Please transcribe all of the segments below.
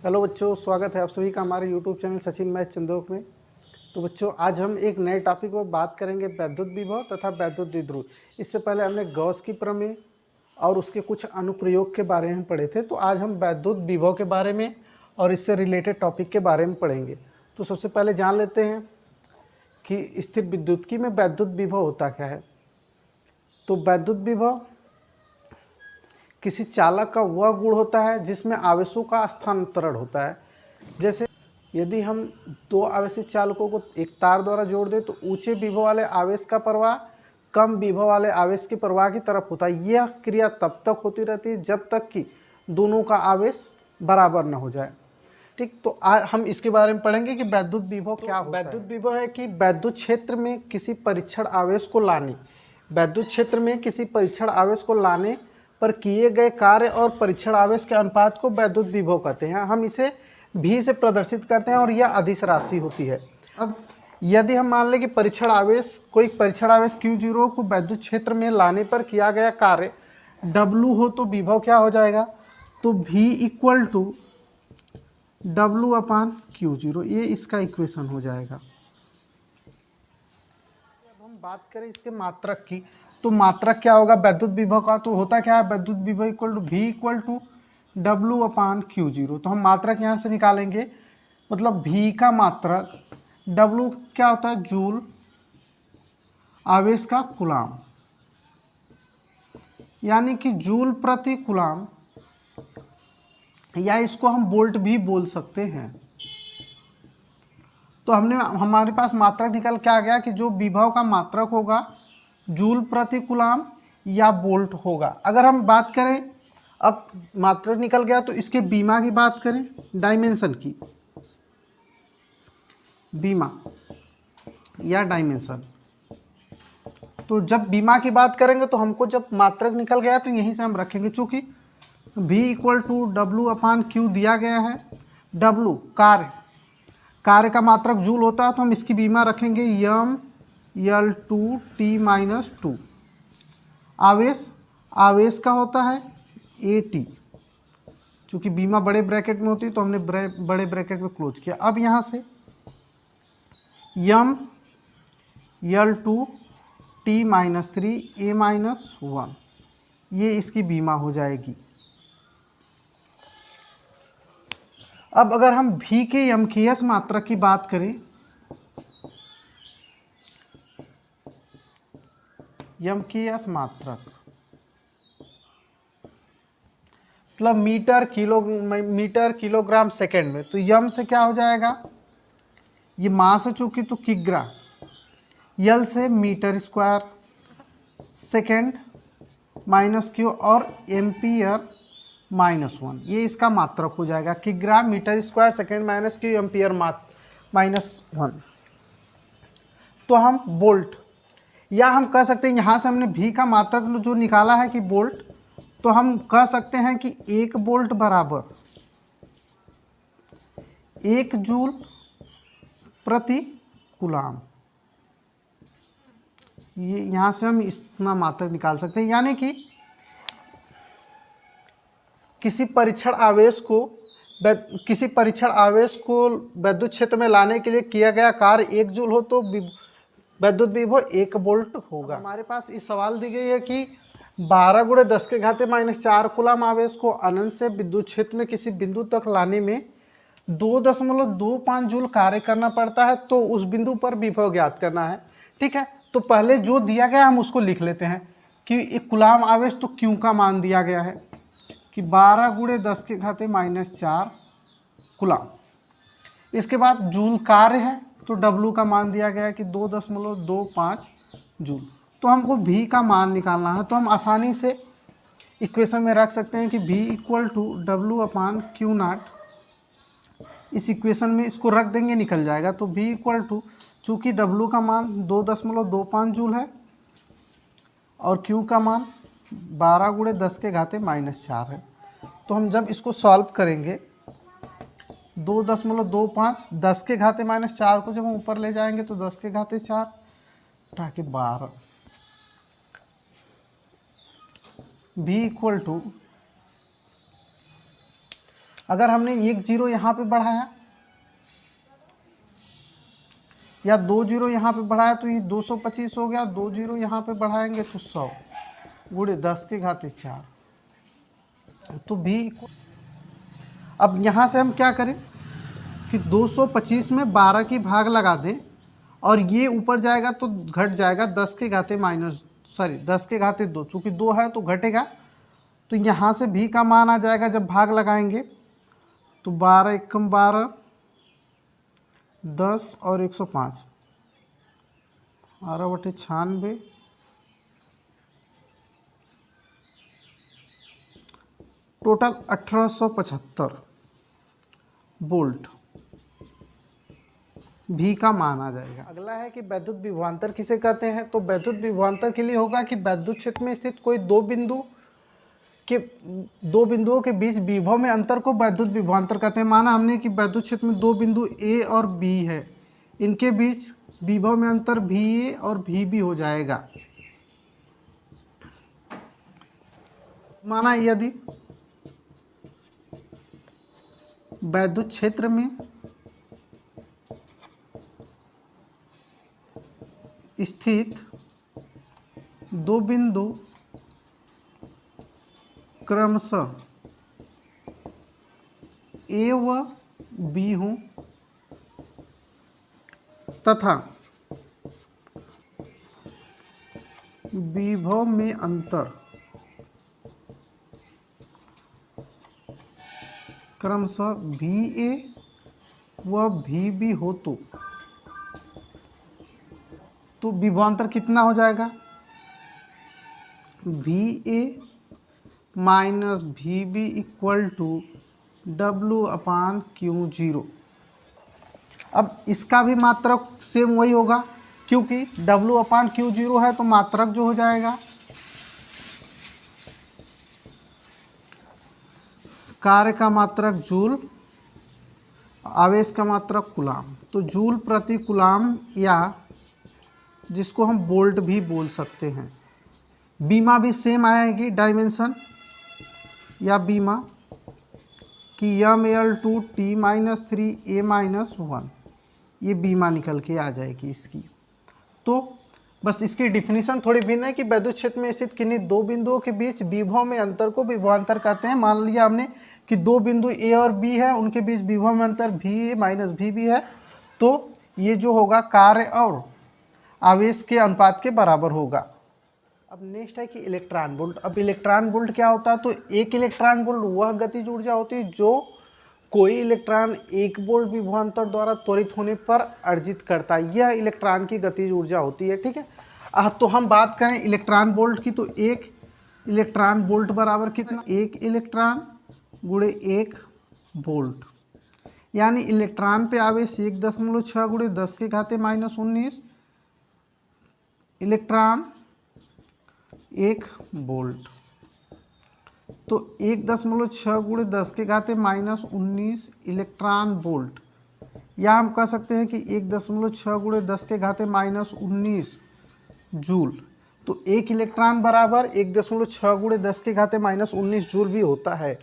Hello बच्चों, स्वागत है आप सभी का हमारे YouTube channel Sachin math Chandok में। तो बच्चों, आज हम एक नए टॉपिक पर बात करेंगे वैद्युत विभव तथा वैद्युत द्विध्रुव। इससे पहले हमने गॉस की प्रमेय और उसके कुछ अनुप्रयोग के बारे में पढ़े थे। तो आज हम वैद्युत विभव के बारे में और इससे रिलेटेड टॉपिक के बारे में पढ़ेंगे। तो सबसे पहले जान लेते हैं कि स्थिर विद्युत्की में वैद्युत विभव होता क्या है। तो वैद्युत विभव किसी चालक का वह गुण होता है जिसमें आवेशों का स्थानांतरण होता है। जैसे यदि हम दो आवेशी चालकों को एक तार द्वारा जोड़ दें तो ऊंचे विभव वाले आवेश का प्रवाह कम विभव वाले आवेश के प्रवाह की तरफ होता है। यह क्रिया तब तक होती रहती है जब तक कि दोनों का आवेश बराबर न हो जाए। ठीक, तो हम इसके बारे में पढ़ेंगे कि वैद्युत विभव क्या होता है। वैद्युत विभव है कि वैद्युत क्षेत्र में किसी परीक्षण आवेश को लाने वैद्युत क्षेत्र में किसी परीक्षण आवेश को लाने पर किए गए कार्य और परीक्षण आवेश के अनुपात को वैद्युत विभव कहते हैं। हम इसे भी से प्रदर्शित करते हैं और यह अदिश राशि होती है। अब यदि हम मान लें कि कोई परीक्षण आवेश Q0 को वैद्युत क्षेत्र में लाने पर किया गया कार्य W हो तो विभव क्या हो जाएगा, तो V इक्वल टू W/Q0, ये इसका इक्वेशन हो जाएगा। अब हम बात करें इसके मात्रक की, तो मात्रक क्या होगा वैद्युत विभव का, तो होता क्या है वैद्युत विभव equal to V equal to W/Q0। तो हम मात्रक यहाँ से निकालेंगे, मतलब V का मात्रक, W क्या होता है जूल आवेश का कूलाम, यानी कि जूल प्रति कूलाम, या इसको हम वोल्ट भी बोल सकते हैं। तो हमारे पास मात्रक निकल क्या गया कि जो विभव का मात्रक होगा जूल प्रति कूलाम या वोल्ट होगा। अगर हम बात करें, अब मात्रक निकल गया तो इसके बीमा की बात करें, डायमेंशन की, बीमा या डायमेंशन। तो जब बीमा की बात करेंगे तो हमको जब मात्रक निकल गया तो यहीं से हम रखेंगे, चूँकि V इक्वल टू W/Q दिया गया है। W कार्य का मात्रक जूल होता है, तो हम इसकी बीमा रखेंगे mL/2T-2। आवेश का होता है AT, चूँकि बीमा बड़े ब्रैकेट में होती है तो हमने बड़े ब्रैकेट में क्लोज किया। अब यहाँ से mL/2T-3A-1, ये इसकी बीमा हो जाएगी। अब अगर हम V के MKS मात्रक की बात करें, MKS मात्रक मतलब मीटर किलोग्राम सेकेंड में, तो यम से क्या हो जाएगा, ये मास है चूंकि तो किग्रा, यल से मीटर स्क्वायर सेकेंड माइनस क्यू और एम्पियर -1, ये इसका मात्रक हो जाएगा। किग्रा मीटर स्क्वायर सेकेंड माइनस क्यू एम्पियर -1। तो हम वोल्ट, या हम कह सकते हैं, यहाँ से हमने V का मात्रक जो निकाला है कि वोल्ट, तो हम कह सकते हैं कि 1 वोल्ट बराबर 1 जूल प्रति कूलाम। ये यहाँ से हम इतना मात्रक निकाल सकते हैं, यानी कि किसी परीक्षण आवेश को वैद्युत क्षेत्र में लाने के लिए किया गया कार्य 1 जूल हो तो वैद्युत विभव 1 वोल्ट होगा। हमारे पास इस सवाल दी गई है कि 12 × 10⁻⁴ कूलाम आवेश को अनंत से विद्युत क्षेत्र में किसी बिंदु तक लाने में 2.25 जूल कार्य करना पड़ता है, तो उस बिंदु पर विभव ज्ञात करना है। ठीक है, तो पहले जो दिया गया हम उसको लिख लेते हैं कि एक कूलाम आवेश, तो Q का मान दिया गया है कि 12 × 10⁻⁴ कूलाम। इसके बाद जूल कार्य है, तो W का मान दिया गया है कि 2.25 जूल। तो हमको V का मान निकालना है, तो हम आसानी से इक्वेशन में रख सकते हैं कि V इक्वल टू W/Q0। इस इक्वेशन में इसको रख देंगे, निकल जाएगा। तो V इक्वल टू, चूँकि W का मान 2.25 जूल है और Q का मान 12 × 10⁻⁴ है, तो हम जब इसको सॉल्व करेंगे 2.25 10⁻⁴ को जब हम ऊपर ले जाएंगे तो 10⁻⁴ ताकि 12, V इक्वल टू अगर हमने एक जीरो यहाँ पे बढ़ाया या 2 जीरो यहाँ पे बढ़ाया तो ये 225 हो गया। 2 जीरो यहाँ पे बढ़ाएंगे तो 100 गुणे 10⁴ तो भी अब यहाँ से हम क्या करें कि 225 में 12 की भाग लगा दें और ये ऊपर जाएगा तो घट जाएगा 10⁻², चूँकि 2 है तो घटेगा। तो यहाँ से भी का मान आ जाएगा जब भाग लगाएंगे तो 12 एकम 12, 10 और 105, 12/96, टोटल 1875 वोल्ट भी का मान आ जाएगा। अगला है कि वैद्युत विभवांतर किसे कहते हैं। तो वैद्युत विभवांतर के लिए होगा कि वैद्युत क्षेत्र में स्थित कोई दो बिंदुओं के बीच विभव में अंतर को वैद्युत विभवांतर कहते हैं। माना हमने कि वैद्युत क्षेत्र में दो बिंदु ए और बी है, इनके बीच विभव में अंतर भी ए और भी बी हो जाएगा। माना यदि वैद्युत क्षेत्र में स्थित दो बिंदु क्रमशः ए व बी हों तथा विभव में अंतर क्रमशः भी ए व भी बी हो तो विभवांतर कितना हो जाएगा, भी ए माइनस भी बी इक्वल टू W/Q0। अब इसका भी मात्रक सेम वही होगा, क्योंकि W/Q0 है तो मात्रक जो हो जाएगा कार्य का मात्रक जूल, आवेश का मात्रक कूलाम। तो जूल प्रति कूलाम या जिसको हम वोल्ट भी बोल सकते हैं। बीमा भी सेम आएगी डायमेंशन या बीमा कि ML2 T-3 A-1, ये बीमा निकल के आ जाएगी इसकी। तो बस इसकी डिफिनीशन थोड़ी भिन्न है कि वैद्युत क्षेत्र में स्थित किन्हीं दो बिंदुओं के बीच विभव में अंतर को विभवांतर कहते हैं। मान लिया हमने कि दो बिंदु ए और बी है, उनके बीच विभव में अंतर भी ए माइनस भी बी है, तो ये जो होगा कार्य और आवेश के अनुपात के बराबर होगा। अब नेक्स्ट है कि इलेक्ट्रॉन वोल्ट। अब इलेक्ट्रॉन वोल्ट क्या होता है, तो एक इलेक्ट्रॉन वोल्ट वह गतिज ऊर्जा होती है जो कोई इलेक्ट्रॉन 1 वोल्ट विभवांतर द्वारा त्वरित होने पर अर्जित करता है। यह इलेक्ट्रॉन की गतिज ऊर्जा होती है। ठीक है, तो हम बात करें इलेक्ट्रॉन वोल्ट की, तो एक इलेक्ट्रॉन वोल्ट बराबर कितना, एक इलेक्ट्रॉन गुणे 1 वोल्ट, यानी इलेक्ट्रॉन पे आवेश 1.6 गुणे 10⁻−19 इलेक्ट्रॉन 1 वोल्ट। तो 1.6 गुणे 10⁻−19 इलेक्ट्रॉन वोल्ट, या हम कह सकते हैं कि 1.6 गुणे 10⁻−19 जूल। तो एक इलेक्ट्रॉन बराबर 1.6 गुणे 10⁻−19 जूल भी होता है।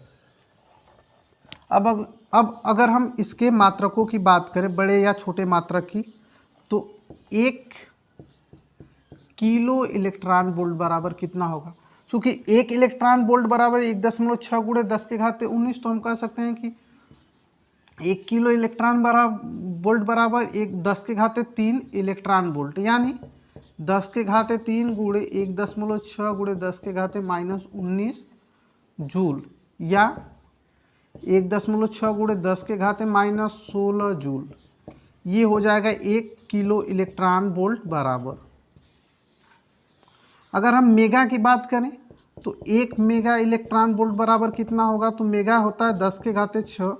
अब अगर हम इसके मात्रकों की बात करें, बड़े या छोटे मात्रक की, तो 1 किलो इलेक्ट्रॉन वोल्ट बराबर कितना होगा। क्योंकि 1 इलेक्ट्रॉन वोल्ट बराबर 1.6 गुणे 10⁻19, तो हम कह सकते हैं कि 1 किलो इलेक्ट्रॉन वोल्ट बराबर 10⁻3 इलेक्ट्रॉन वोल्ट, यानी 10⁻3 गुणे 1.6 गुणे 10⁻−19 जूल, या 1.6 गुणे 10⁻16 जूल। ये हो जाएगा 1 किलो इलेक्ट्रॉन वोल्ट बराबर। अगर हम मेगा की बात करें तो 1 मेगा इलेक्ट्रॉन वोल्ट बराबर कितना होगा, तो मेगा होता है 10�6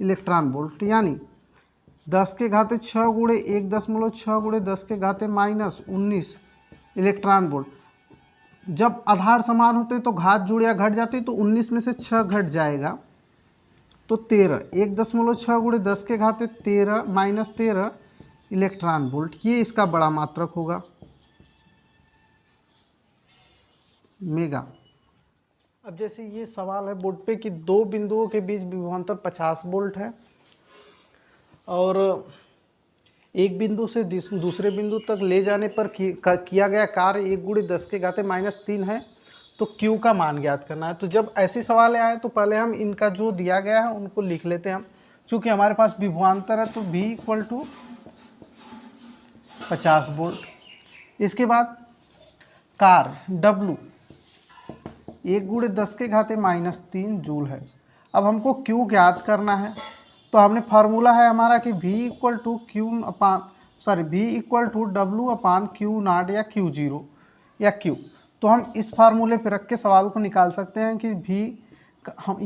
इलेक्ट्रॉन वोल्ट, यानी 10�6 गुणे 1.6 गुणे 10⁻−19 इलेक्ट्रॉन वोल्ट। जब आधार समान होते तो घात जुड़ या घट जाती, तो 19 में से 6 घट जाएगा तो 13, 1.6 गुणे 10⁻13 इलेक्ट्रॉन वोल्ट, ये इसका बड़ा मात्रक होगा मेगा। अब जैसे ये सवाल है बोर्ड पे कि दो बिंदुओं के बीच विभवांतर 50 वोल्ट है और एक बिंदु से दूसरे बिंदु तक ले जाने पर किया गया कार्य 1 × 10⁻³ है, तो Q का मान ज्ञात करना है। तो जब ऐसे सवाल आए तो पहले हम इनका जो दिया गया है उनको लिख लेते हैं हम, चूँकि हमारे पास विभवांतर है तो V = 50 वोल्ट। इसके बाद कार्य W 1 × 10⁻³ जूल है। अब हमको Q ज्ञात करना है, तो हमने फार्मूला है हमारा कि V = W/Q0 या Q0 या Q। तो हम इस फार्मूले पे रख के सवाल को निकाल सकते हैं कि V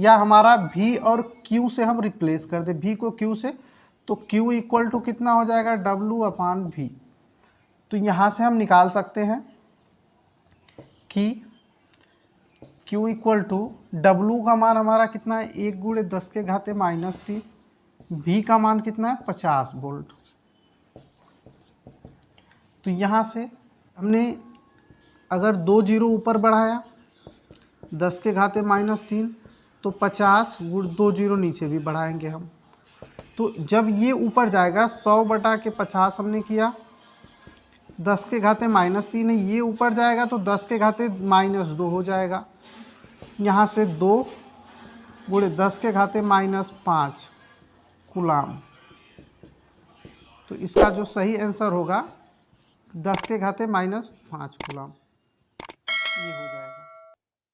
हमारा V और Q से हम रिप्लेस कर दें, V को Q से, तो Q = कितना हो जाएगा W/V। तो यहाँ से हम निकाल सकते हैं कि Q = W का मान हमारा कितना है 1 × 10⁻³ V का मान कितना है 50 वोल्ट। तो यहाँ से हमने अगर 2 जीरो ऊपर बढ़ाया 10⁻³ तो 50 × 2 जीरो नीचे भी बढ़ाएंगे हम। तो जब ये ऊपर जाएगा 100/50 हमने किया 10⁻³ है, ये ऊपर जाएगा तो 10⁻² हो जाएगा। यहाँ से 2 × 10⁻5 कूलाम। तो इसका जो सही आंसर होगा 10⁻5 कूलाम।